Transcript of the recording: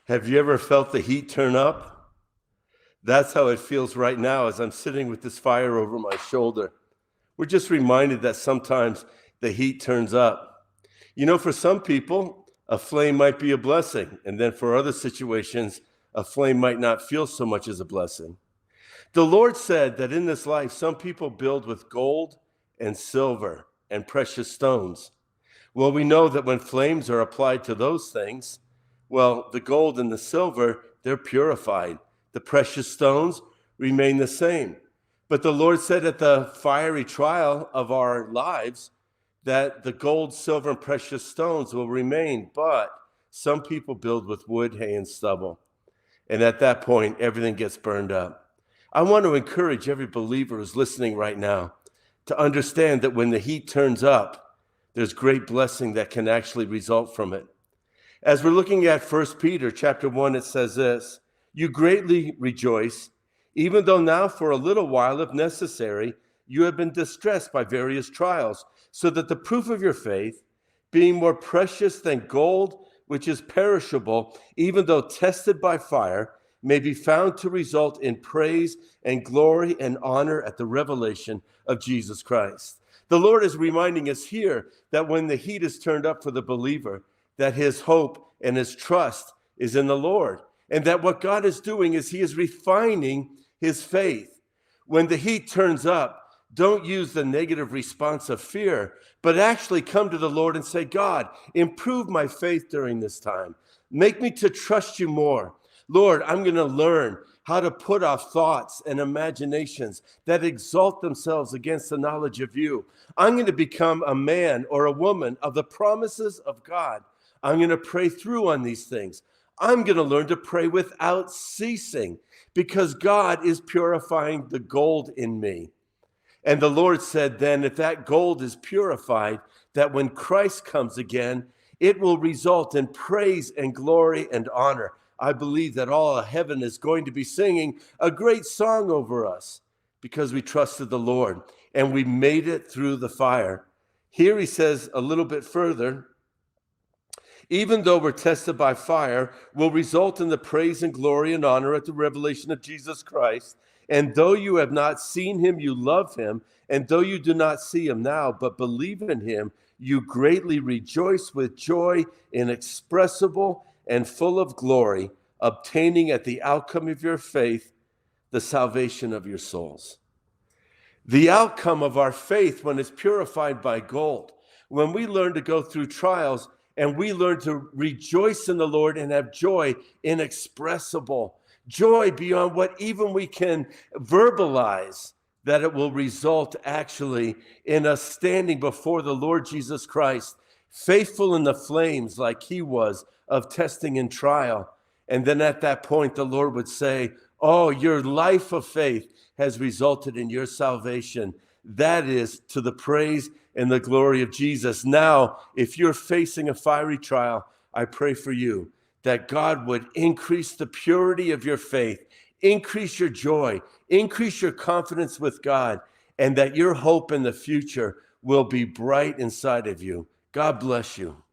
Have you ever felt the heat turn up? That's how it feels right now as I'm sitting with this fire over my shoulder. We're just reminded that sometimes the heat turns up. You know, for some people, a flame might be a blessing, and then for other situations, a flame might not feel so much as a blessing. The Lord said that in this life, some people build with gold and silver and precious stones. Well, we know that when flames are applied to those things, well, the gold and the silver, they're purified. The precious stones remain the same. But the Lord said at the fiery trial of our lives that the gold, silver, and precious stones will remain, but some people build with wood, hay, and stubble. And at that point, everything gets burned up. I want to encourage every believer who's listening right now to understand that when the heat turns up, there's great blessing that can actually result from it. As we're looking at 1 Peter chapter 1, it says this: "You greatly rejoice, even though now for a little while, if necessary, you have been distressed by various trials, so that the proof of your faith, being more precious than gold, which is perishable, even though tested by fire, may be found to result in praise and glory and honor at the revelation of Jesus Christ." The Lord is reminding us here that when the heat is turned up for the believer, that his hope and his trust is in the Lord. And that what God is doing is he is refining his faith. When the heat turns up, don't use the negative response of fear, but actually come to the Lord and say, "God, improve my faith during this time. Make me to trust you more. Lord, I'm going to learn how to put off thoughts and imaginations that exalt themselves against the knowledge of you. I'm going to become a man or a woman of the promises of God. I'm going to pray through on these things. I'm going to learn to pray without ceasing because God is purifying the gold in me." And the Lord said then, if that gold is purified, that when Christ comes again, it will result in praise and glory and honor. I believe that all of heaven is going to be singing a great song over us because we trusted the Lord and we made it through the fire. Here he says a little bit further, even though we're tested by fire, will result in the praise and glory and honor at the revelation of Jesus Christ. And though you have not seen him, you love him. And though you do not see him now, but believe in him, you greatly rejoice with joy inexpressible and full of glory, obtaining at the outcome of your faith the salvation of your souls. The outcome of our faith when it's purified by gold, when we learn to go through trials and we learn to rejoice in the Lord and have joy inexpressible, joy beyond what even we can verbalize, that it will result actually in us standing before the Lord Jesus Christ, faithful in the flames like he was of testing and trial. And then at that point, the Lord would say, "Oh, your life of faith has resulted in your salvation." That is to the praise and the glory of Jesus. Now, if you're facing a fiery trial, I pray for you that God would increase the purity of your faith, increase your joy, increase your confidence with God, and that your hope in the future will be bright inside of you. God bless you.